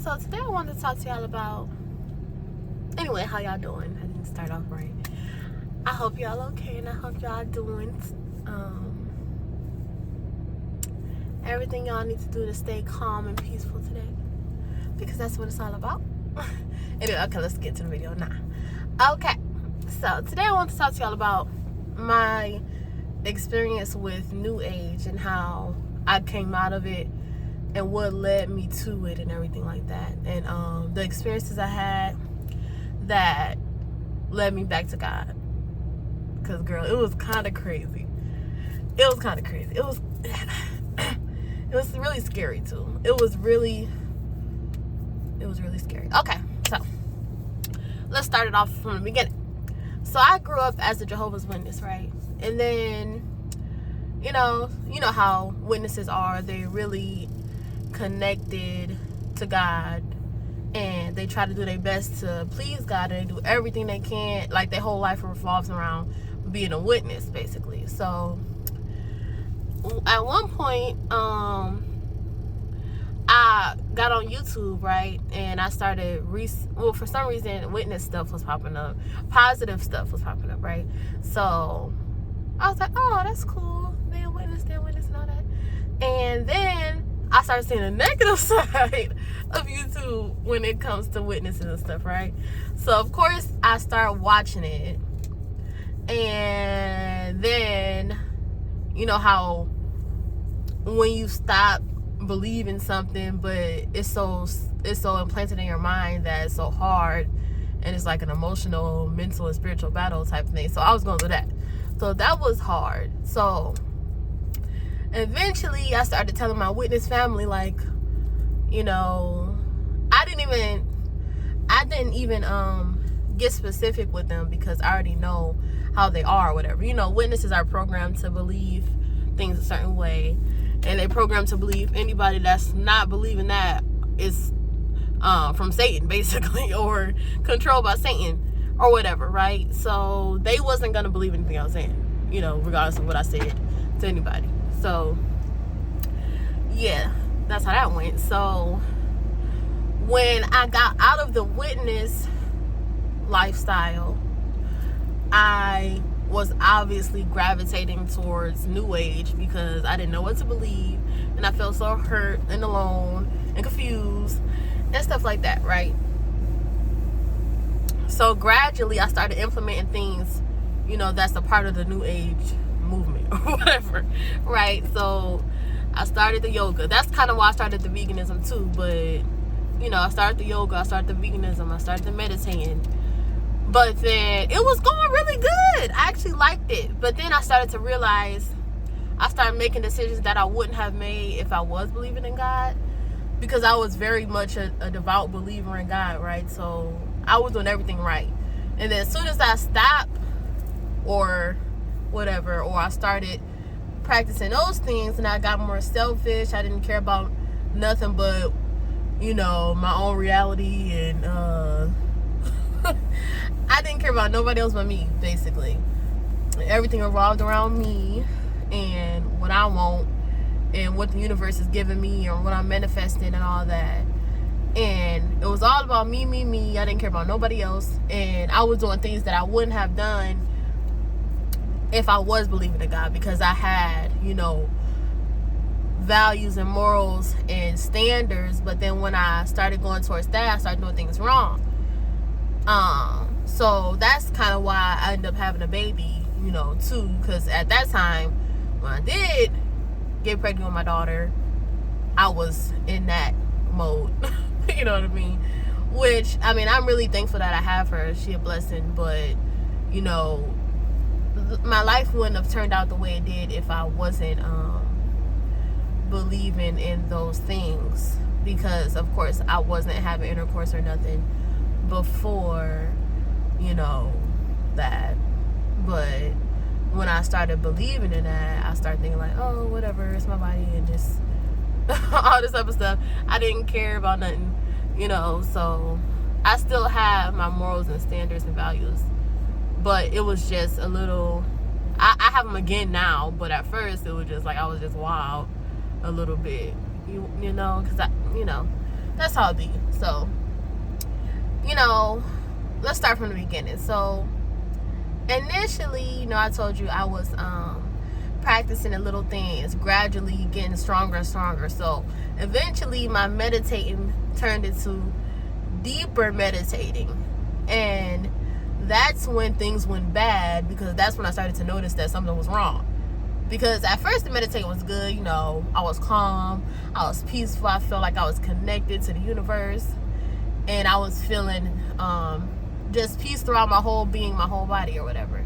So today I wanted to talk to y'all about, anyway, how y'all doing? I didn't start off right. I hope y'all okay, and I hope y'all doing everything y'all need to do to stay calm and peaceful today, because that's what it's all about. Anyway, okay, let's get to the video now. Okay, so today I want to talk to y'all about my experience with New Age and how I came out of it and what led me to it and everything like that, and the experiences I had that led me back to God. Because girl, it was kind of crazy. It was really scary too. It was really scary. Okay, so let's start it off from the beginning. So I grew up as a Jehovah's Witness, right? And then, you know how witnesses are. They're really connected to God, and they try to do their best to please God, and they do everything they can. Like, their whole life revolves around being a witness, basically. So at one point, I got on YouTube, right? And I started, for some reason, witness stuff was popping up. Positive stuff was popping up, right? So I was like, oh, that's cool. They're witness and all that. And then I started seeing the negative side of YouTube when it comes to witnesses and stuff, right? So, of course, I started watching it. And then, you know how when you stop believing something, but it's so implanted in your mind that it's so hard, and it's like an emotional, mental, and spiritual battle type of thing. So I was going through that. So that was hard. So eventually I started telling my witness family, like, I didn't even get specific with them, because I already know how they are or whatever. Witnesses are programmed to believe things a certain way, and they programmed to believe anybody that's not believing that is from Satan, basically, or controlled by Satan or whatever, right? So they wasn't gonna believe anything I was saying, regardless of what I said to anybody. So yeah, that's how that went. So when I got out of the witness lifestyle, I was obviously gravitating towards New Age, because I didn't know what to believe, and I felt so hurt and alone and confused and stuff like that, right? So gradually I started implementing things, that's a part of the New Age movement or whatever, right? So I started the yoga. That's kind of why I started the veganism too. But I started the yoga, I started the veganism, I started the meditating. But then it was going really good. I actually liked it. But then I started to realize, I started making decisions that I wouldn't have made if I was believing in God, because I was very much a devout believer in God, right? So I was doing everything right. And then as soon as I stopped or whatever, or I started practicing those things, and I got more selfish, I didn't care about nothing but, my own reality, and I didn't care about nobody else but me, basically. Everything revolved around me and what I want and what the universe is giving me, or what I'm manifesting and all that. And it was all about me. I didn't care about nobody else. And I was doing things that I wouldn't have done if I was believing in God, because I had, values and morals and standards. But then when I started going towards that, I started doing things wrong. So that's kind of why I ended up having a baby, too, because at that time, when I did get pregnant with my daughter, I was in that mode. You know what I mean? Which, I'm really thankful that I have her. She a blessing. But, my life wouldn't have turned out the way it did if I wasn't believing in those things, because of course I wasn't having intercourse or nothing before that. But when I started believing in that, I started thinking like, oh, whatever, it's my body, and just all this other stuff. I didn't care about nothing, so I still have my morals and standards and values, but it was just a little, I have them again now, but at first it was just like, I was just wild a little bit, because that's how it be. So, you know, let's start from the beginning. So initially, you know, I told you I was practicing the little things, gradually getting stronger and stronger. So eventually my meditating turned into deeper meditating, and that's when things went bad, because that's when I started to notice that something was wrong. Because at first the meditating was good, you know, I was calm, I was peaceful, I felt like I was connected to the universe, and I was feeling just peace throughout my whole being, my whole body or whatever.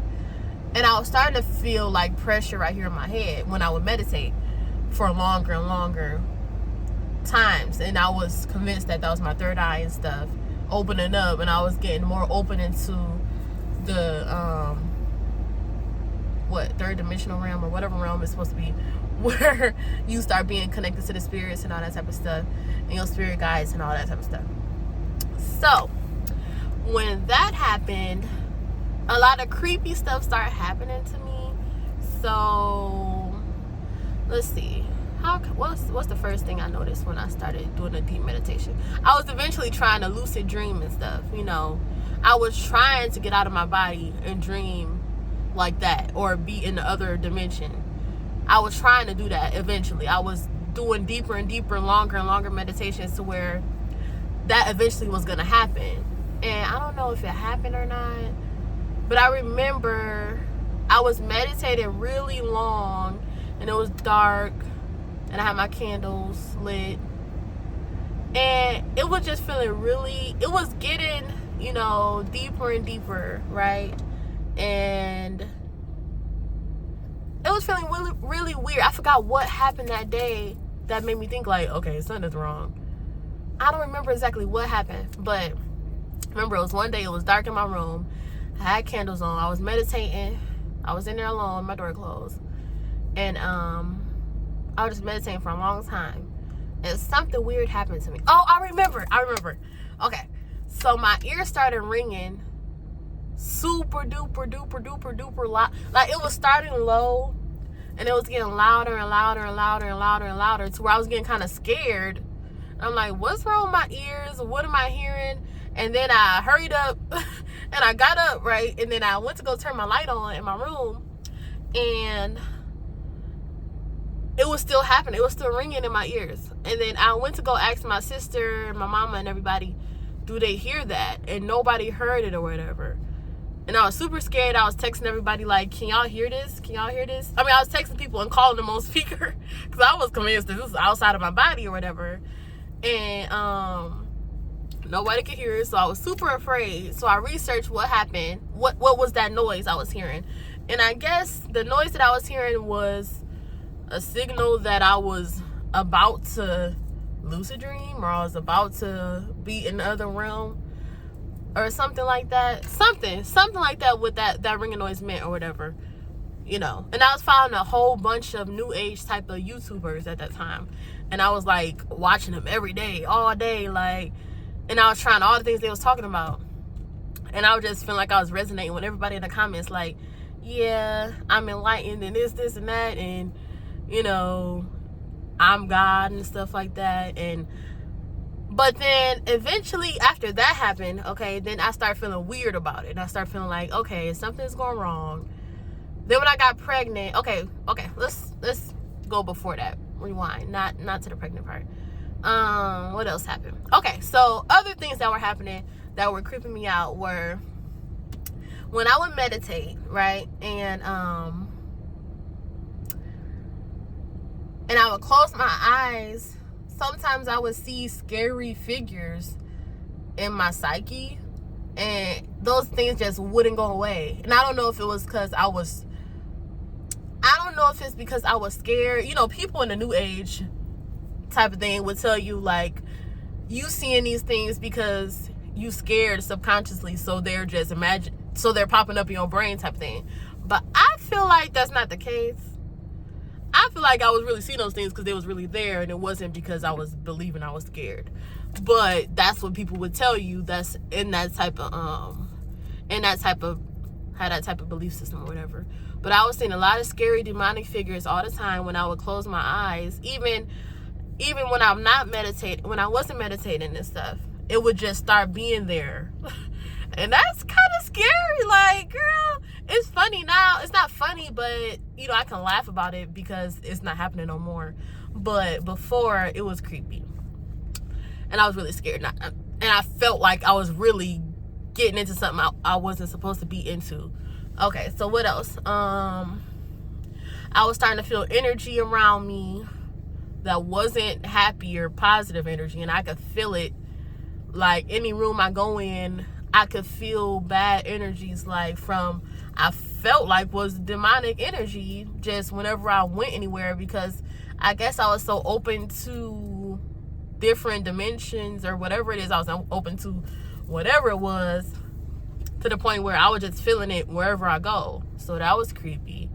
And I was starting to feel like pressure right here in my head when I would meditate for longer and longer times. And I was convinced that was my third eye and stuff opening up, and I was getting more open into the third dimensional realm, or whatever realm it's supposed to be, where you start being connected to the spirits and all that type of stuff, and your spirit guides and all that type of stuff. So when that happened, a lot of creepy stuff started happening to me. So let's see, what's the first thing I noticed when I started doing a deep meditation? I was eventually trying to lucid dream and stuff. You know, I was trying to get out of my body and dream like that, or be in the other dimension. I was trying to do that eventually. I was doing deeper and deeper, longer and longer meditations to where that eventually was going to happen. And I don't know if it happened or not, but I remember I was meditating really long, and it was dark, and I had my candles lit, and it was just feeling really, it was getting, you know, deeper and deeper, right? And it was feeling really, really weird. I forgot what happened that day that made me think like, okay, something's wrong. I don't remember exactly what happened, but remember, it was one day, it was dark in my room, I had candles on, I was meditating, I was in there alone, my door closed, and I was just meditating for a long time, and something weird happened to me. Oh, I remember. Okay, so my ears started ringing super duper loud. Like, it was starting low, and it was getting louder and louder and louder and louder and louder, to where I was getting kind of scared. I'm like, what's wrong with my ears? What am I hearing? And then I hurried up and I got up, right? And then I went to go turn my light on in my room, and it was still happening. It was still ringing in my ears. And then I went to go ask my sister, my mama, and everybody, do they hear that? And nobody heard it or whatever. And I was super scared. I was texting everybody like, can y'all hear this? Can y'all hear this? I mean, I was texting people and calling them on speaker, because I was convinced that this was outside of my body or whatever. And nobody could hear it, so I was super afraid. So I researched what happened. What was that noise I was hearing? And I guess the noise that I was hearing was a signal that I was about to lucid dream, or I was about to be in the other realm, or something like that. Something like that, what that ringing noise meant or whatever, you know. And I was following a whole bunch of new age type of YouTubers at that time, and I was like watching them every day, all day, like, and I was trying all the things they was talking about, and I was just feeling like I was resonating with everybody in the comments, like, yeah, I'm enlightened and this and that, and, you know, I'm God and stuff like that. And but then eventually after that happened, okay, then I started feeling weird about it, and I started feeling like, okay, something's going wrong. Then when I got pregnant, okay, let's go before that, rewind, not to the pregnant part. What else happened? Okay, so other things that were happening that were creeping me out were when I would meditate, right, and I would close my eyes. Sometimes I would see scary figures in my psyche, and those things just wouldn't go away. And I don't know if it was because I don't know if it's because I was scared. You know, people in the new age type of thing would tell you, like, you seeing these things because you scared subconsciously, so they're popping up in your brain type thing. But I feel like that's not the case. I feel like I was really seeing those things because they was really there, and it wasn't because I was believing I was scared. But that's what people would tell you. That's in that type of had that type of belief system or whatever. But I was seeing a lot of scary demonic figures all the time when I would close my eyes. Even even when I'm not meditating, when I wasn't meditating and stuff, it would just start being there. And that's kind of scary. Like, girl, it's funny now. It's not funny, but, you know, I can laugh about it because it's not happening no more. But before, it was creepy. And I was really scared. And I felt like I was really getting into something I wasn't supposed to be into. Okay, so what else? I was starting to feel energy around me that wasn't happy or positive energy. And I could feel it. Like, any room I go in, I could feel bad energies, like I felt like was demonic energy just whenever I went anywhere, because I guess I was so open to different dimensions or whatever it is. I was open to whatever it was, to the point where I was just feeling it wherever I go. So that was creepy.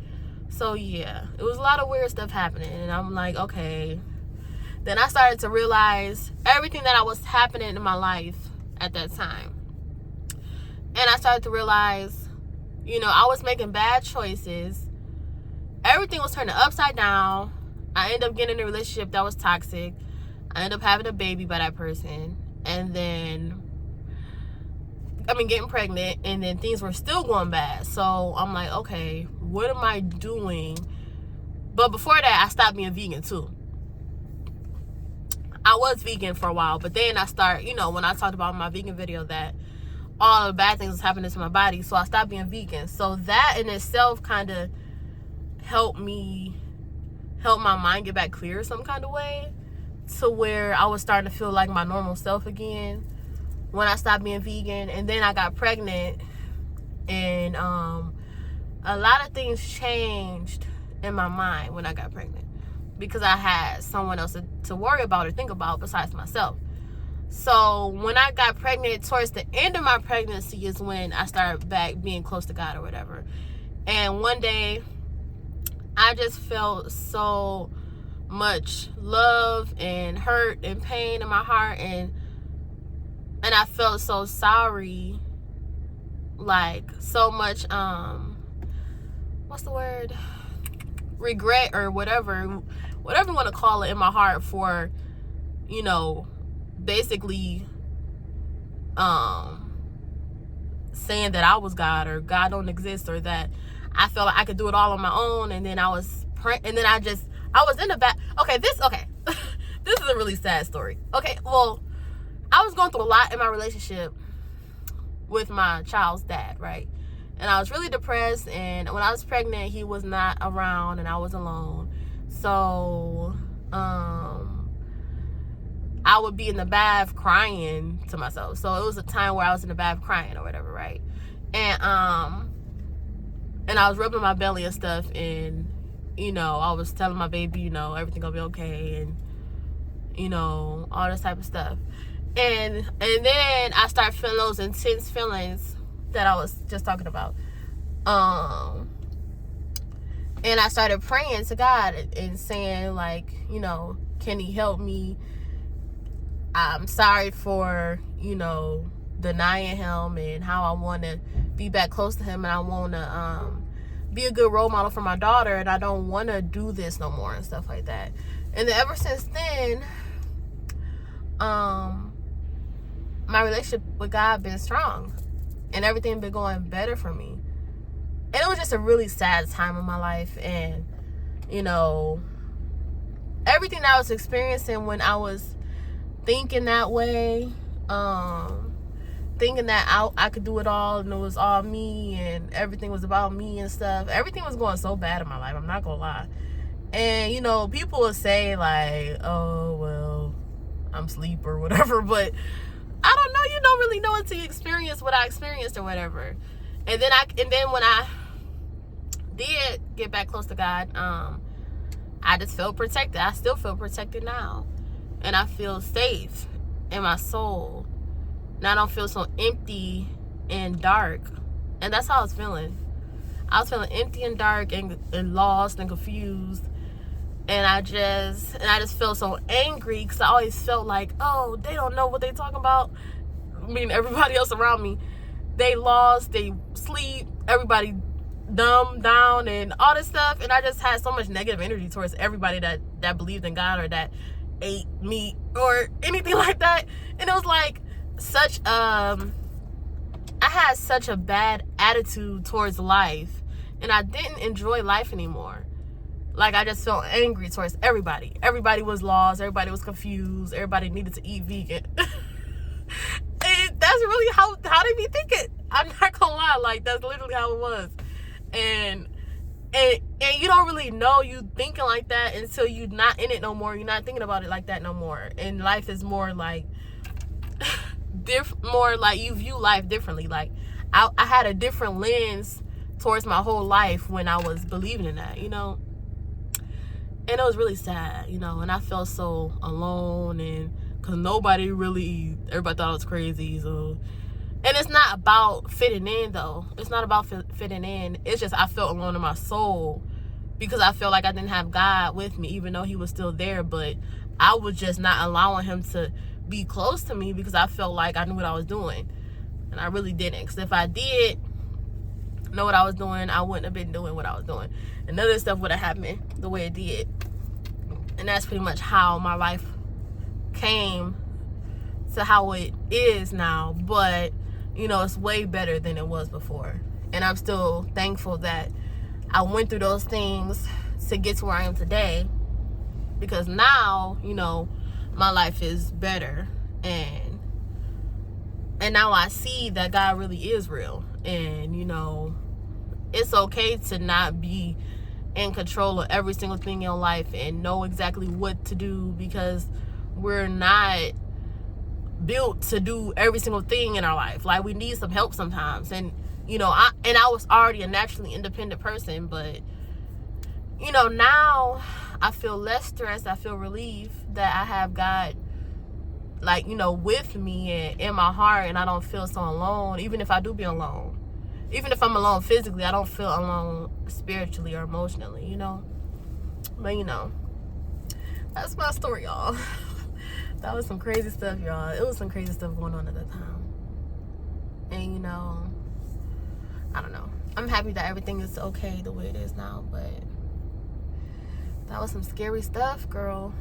So yeah, it was a lot of weird stuff happening, and I'm like, okay. Then I started to realize everything that was happening in my life at that time. And I started to realize, you know, I was making bad choices. Everything was turning upside down. I ended up getting in a relationship that was toxic. I ended up having a baby by that person. And then, getting pregnant. And then things were still going bad. So I'm like, okay, what am I doing? But before that, I stopped being vegan too. I was vegan for a while. But then I started, you know, when I talked about in my vegan video that all the bad things was happening to my body, so I stopped being vegan. So that in itself kind of helped my mind get back clear some kind of way, to where I was starting to feel like my normal self again when I stopped being vegan. And then I got pregnant, and a lot of things changed in my mind when I got pregnant, because I had someone else to worry about or think about besides myself. So when I got pregnant, towards the end of my pregnancy is when I started back being close to God or whatever. And one day, I just felt so much love and hurt and pain in my heart, and I felt so sorry, like so much what's the word? Regret or whatever you want to call it, in my heart for, you know, basically saying that I was God, or God don't exist, or that I felt like I could do it all on my own. And then I was in the back. This is a really sad story. Okay, well, I was going through a lot in my relationship with my child's dad, right? And I was really depressed, and when I was pregnant, he was not around and I was alone. So I would be in the bath crying to myself. So it was a time where I was in the bath crying or whatever, right? And I was rubbing my belly and stuff, and, you know, I was telling my baby, you know, everything gonna be okay, and, you know, all this type of stuff. And then I started feeling those intense feelings that I was just talking about. And I started praying to God and saying, like, you know, can he help me? I'm sorry for, you know, denying him and how I want to be back close to him, and I want to be a good role model for my daughter, and I don't want to do this no more and stuff like that. And then ever since then, my relationship with God been strong, and everything been going better for me. And it was just a really sad time in my life, and, you know, everything that I was experiencing when I was thinking that way, thinking that I could do it all, and it was all me, and everything was about me and stuff. Everything was going so bad in my life, I'm not gonna lie. And, you know, people would say, like, oh, well, I'm asleep or whatever, but I don't know, you don't really know until you experience what I experienced or whatever. And then when I did get back close to God, I just felt protected. I still feel protected now. And I feel safe in my soul. And I don't feel so empty and dark. And that's how I was feeling. I was feeling empty and dark and lost and confused. And I just felt so angry, because I always felt like, oh, they don't know what they talking about. I mean, everybody else around me, they lost, they sleep, everybody dumb down and all this stuff. And I just had so much negative energy towards everybody that believed in God, or that ate meat or anything like that. And it was like I had such a bad attitude towards life, and I didn't enjoy life anymore. Like, I just felt angry towards everybody. Everybody was lost. Everybody was confused. Everybody needed to eat vegan. And that's really how they be thinking. I'm not gonna lie. Like, that's literally how it was. And you don't really know you thinking like that until you're not in it no more. You're not thinking about it like that no more. And life is more like more like you view life differently. Like, I had a different lens towards my whole life when I was believing in that, you know. And it was really sad, you know. And I felt so alone, and because everybody thought I was crazy. So, and it's not about fitting in, though. It's not about fitting in. It's just I felt alone in my soul because I felt like I didn't have God with me, even though he was still there. But I was just not allowing him to be close to me because I felt like I knew what I was doing. And I really didn't. Because if I did know what I was doing, I wouldn't have been doing what I was doing. And none of this stuff would have happened the way it did. And that's pretty much how my life came to how it is now. But, you know, it's way better than it was before. And I'm still thankful that I went through those things to get to where I am today. Because now, you know, my life is better. And now I see that God really is real. And, you know, it's okay to not be in control of every single thing in your life and know exactly what to do, because we're not built to do every single thing in our life. Like, we need some help sometimes. And, you know, I was already a naturally independent person, but, you know, now I feel less stressed. I feel relieved that I have God, like, you know, with me and in my heart, and I don't feel so alone, even if I do be alone. Even if I'm alone physically, I don't feel alone spiritually or emotionally, you know? But, you know, that's my story, y'all. That was some crazy stuff, y'all. It was some crazy stuff going on at that time. And, you know, I don't know. I'm happy that everything is okay the way it is now, but that was some scary stuff, girl.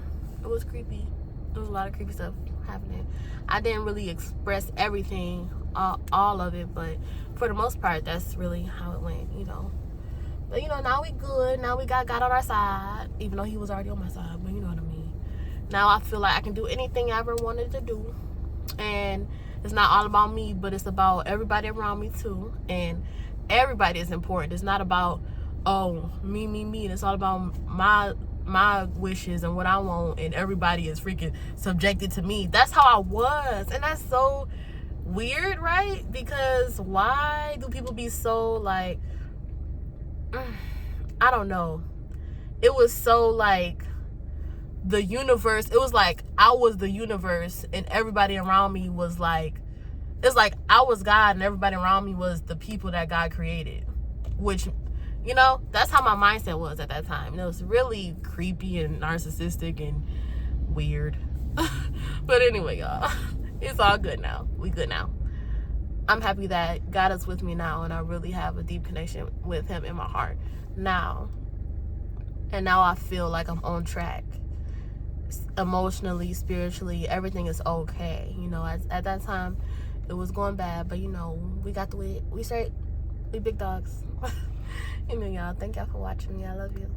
It was creepy. There was a lot of creepy stuff happening. I didn't really express everything, all of it, but for the most part, that's really how it went, you know. But, you know, now we good. Now we got God on our side, even though he was already on my side, but you know what I mean. Now I feel like I can do anything I ever wanted to do. And it's not all about me, but it's about everybody around me too. And everybody is important. It's not about, oh, me. It's all about my wishes and what I want, and everybody is freaking subjected to me. That's how I was. And that's so weird, right? Because why do people be so like, I don't know. It was so like the universe. It was like I was the universe and everybody around me was like, it's like I was God and everybody around me was the people that God created. Which, you know, that's how my mindset was at that time. And it was really creepy and narcissistic and weird. But anyway, y'all, it's all good now. We good now. I'm happy that God is with me now, and I really have a deep connection with him in my heart now. And now I feel like I'm on track. Emotionally, spiritually, everything is okay. You know, at that time, it was going bad, but, you know, we got through it. We straight. We big dogs. Anyway, y'all, thank y'all for watching me. I love you.